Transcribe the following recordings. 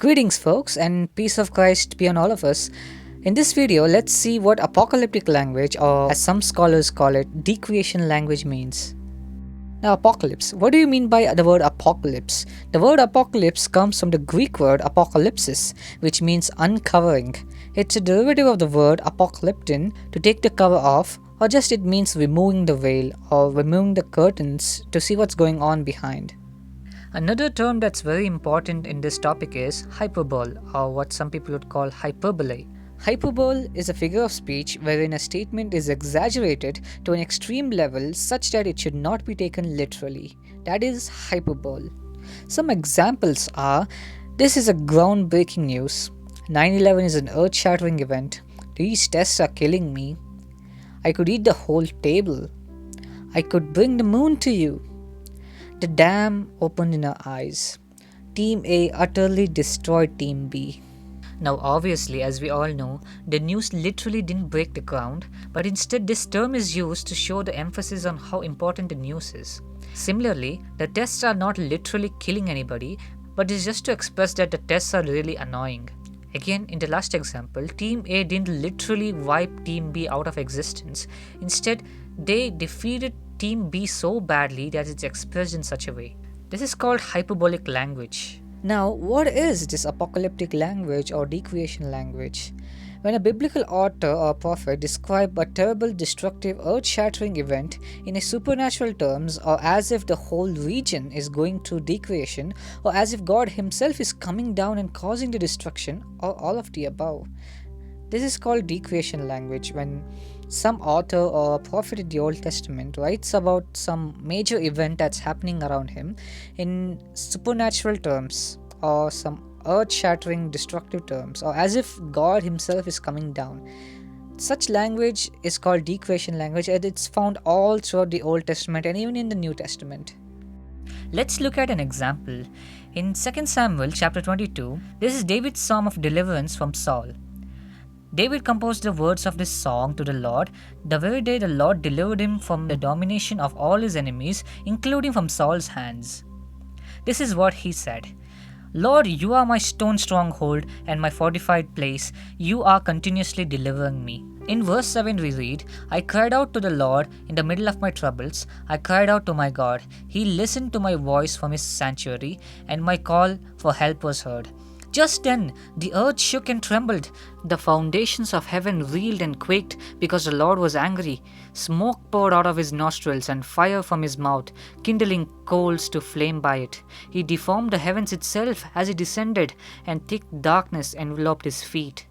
Greetings, folks, and peace of Christ be on all of us. In this video, let's see what apocalyptic language, or as some scholars call it, decreation language, means. Now, apocalypse. What do you mean by the word apocalypse? The word apocalypse comes from the Greek word apocalypsis, which means uncovering. It's a derivative of the word apocalyptin, to take the cover off, or just it means removing the veil or removing the curtains to see what's going on behind. Another term that's very important in this topic is hyperbole, or what some people would call hyperbole. Hyperbole is a figure of speech wherein a statement is exaggerated to an extreme level such that it should not be taken literally. That is hyperbole. Some examples are: this is a groundbreaking news. 9/11 is an earth-shattering event. These tests are killing me. I could eat the whole table. I could bring the moon to you. The dam opened in our eyes. Team A utterly destroyed Team B. Now obviously, as we all know, the news literally didn't break the ground, but instead this term is used to show the emphasis on how important the news is. Similarly, the tests are not literally killing anybody, but it's just to express that the tests are really annoying. Again, in the last example, Team A didn't literally wipe Team B out of existence. Instead, they defeated Team B so badly that it's expressed in such a way. This is called hyperbolic language. Now, what is this apocalyptic language or decreation language? When a biblical author or prophet describes a terrible, destructive, earth-shattering event in a supernatural terms, or as if the whole region is going through decreation, or as if God himself is coming down and causing the destruction, or all of the above. This is called decreation language, when some author or prophet in the Old Testament writes about some major event that's happening around him in supernatural terms, or some earth-shattering destructive terms, or as if God himself is coming down. Such language is called decreation language, and it's found all throughout the Old Testament and even in the New Testament. Let's look at an example. In 2 Samuel chapter 22, this is David's psalm of deliverance from Saul. David composed the words of this song to the Lord the very day the Lord delivered him from the domination of all his enemies, including from Saul's hands. This is what he said: Lord, you are my stone stronghold and my fortified place. You are continuously delivering me. In verse 7 we read, I cried out to the Lord in the middle of my troubles. I cried out to my God. He listened to my voice from his sanctuary, and my call for help was heard. Just then, the earth shook and trembled. The foundations of heaven reeled and quaked because the Lord was angry. Smoke poured out of his nostrils and fire from his mouth, kindling coals to flame by it. He deformed the heavens itself as he descended, and thick darkness enveloped his feet.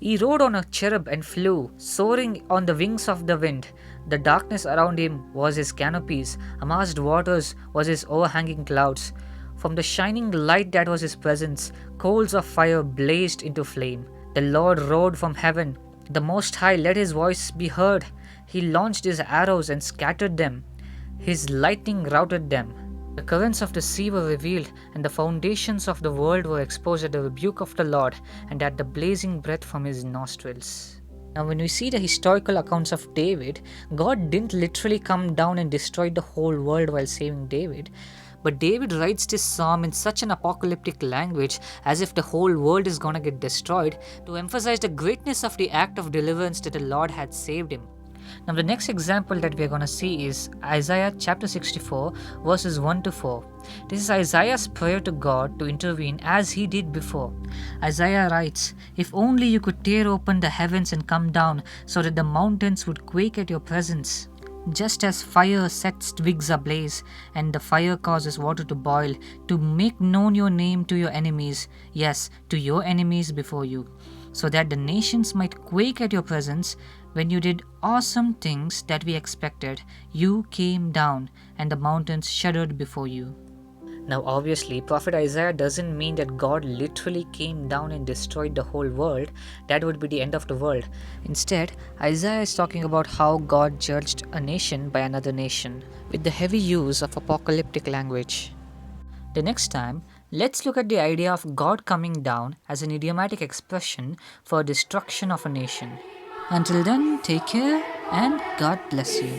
He rode on a cherub and flew, soaring on the wings of the wind. The darkness around him was his canopies. Amassed waters was his overhanging clouds. From the shining light that was his presence, coals of fire blazed into flame. The Lord rode from heaven. The Most High let his voice be heard. He launched his arrows and scattered them. His lightning routed them. The currents of the sea were revealed, and the foundations of the world were exposed at the rebuke of the Lord and at the blazing breath from his nostrils. Now, when we see the historical accounts of David, God didn't literally come down and destroy the whole world while saving David. But David writes this psalm in such an apocalyptic language, as if the whole world is gonna get destroyed, to emphasize the greatness of the act of deliverance that the Lord had saved him. Now, the next example that we are gonna see is Isaiah chapter 64, verses 1 to 4. This is Isaiah's prayer to God to intervene as he did before. Isaiah writes, If only you could tear open the heavens and come down, so that the mountains would quake at your presence. Just as fire sets twigs ablaze, and the fire causes water to boil, to make known your name to your enemies, yes, to your enemies before you, so that the nations might quake at your presence. When you did awesome things that we expected, you came down, and the mountains shuddered before you. Now obviously, Prophet Isaiah doesn't mean that God literally came down and destroyed the whole world. That would be the end of the world. Instead, Isaiah is talking about how God judged a nation by another nation, with the heavy use of apocalyptic language. The next time, let's look at the idea of God coming down as an idiomatic expression for destruction of a nation. Until then, take care and God bless you.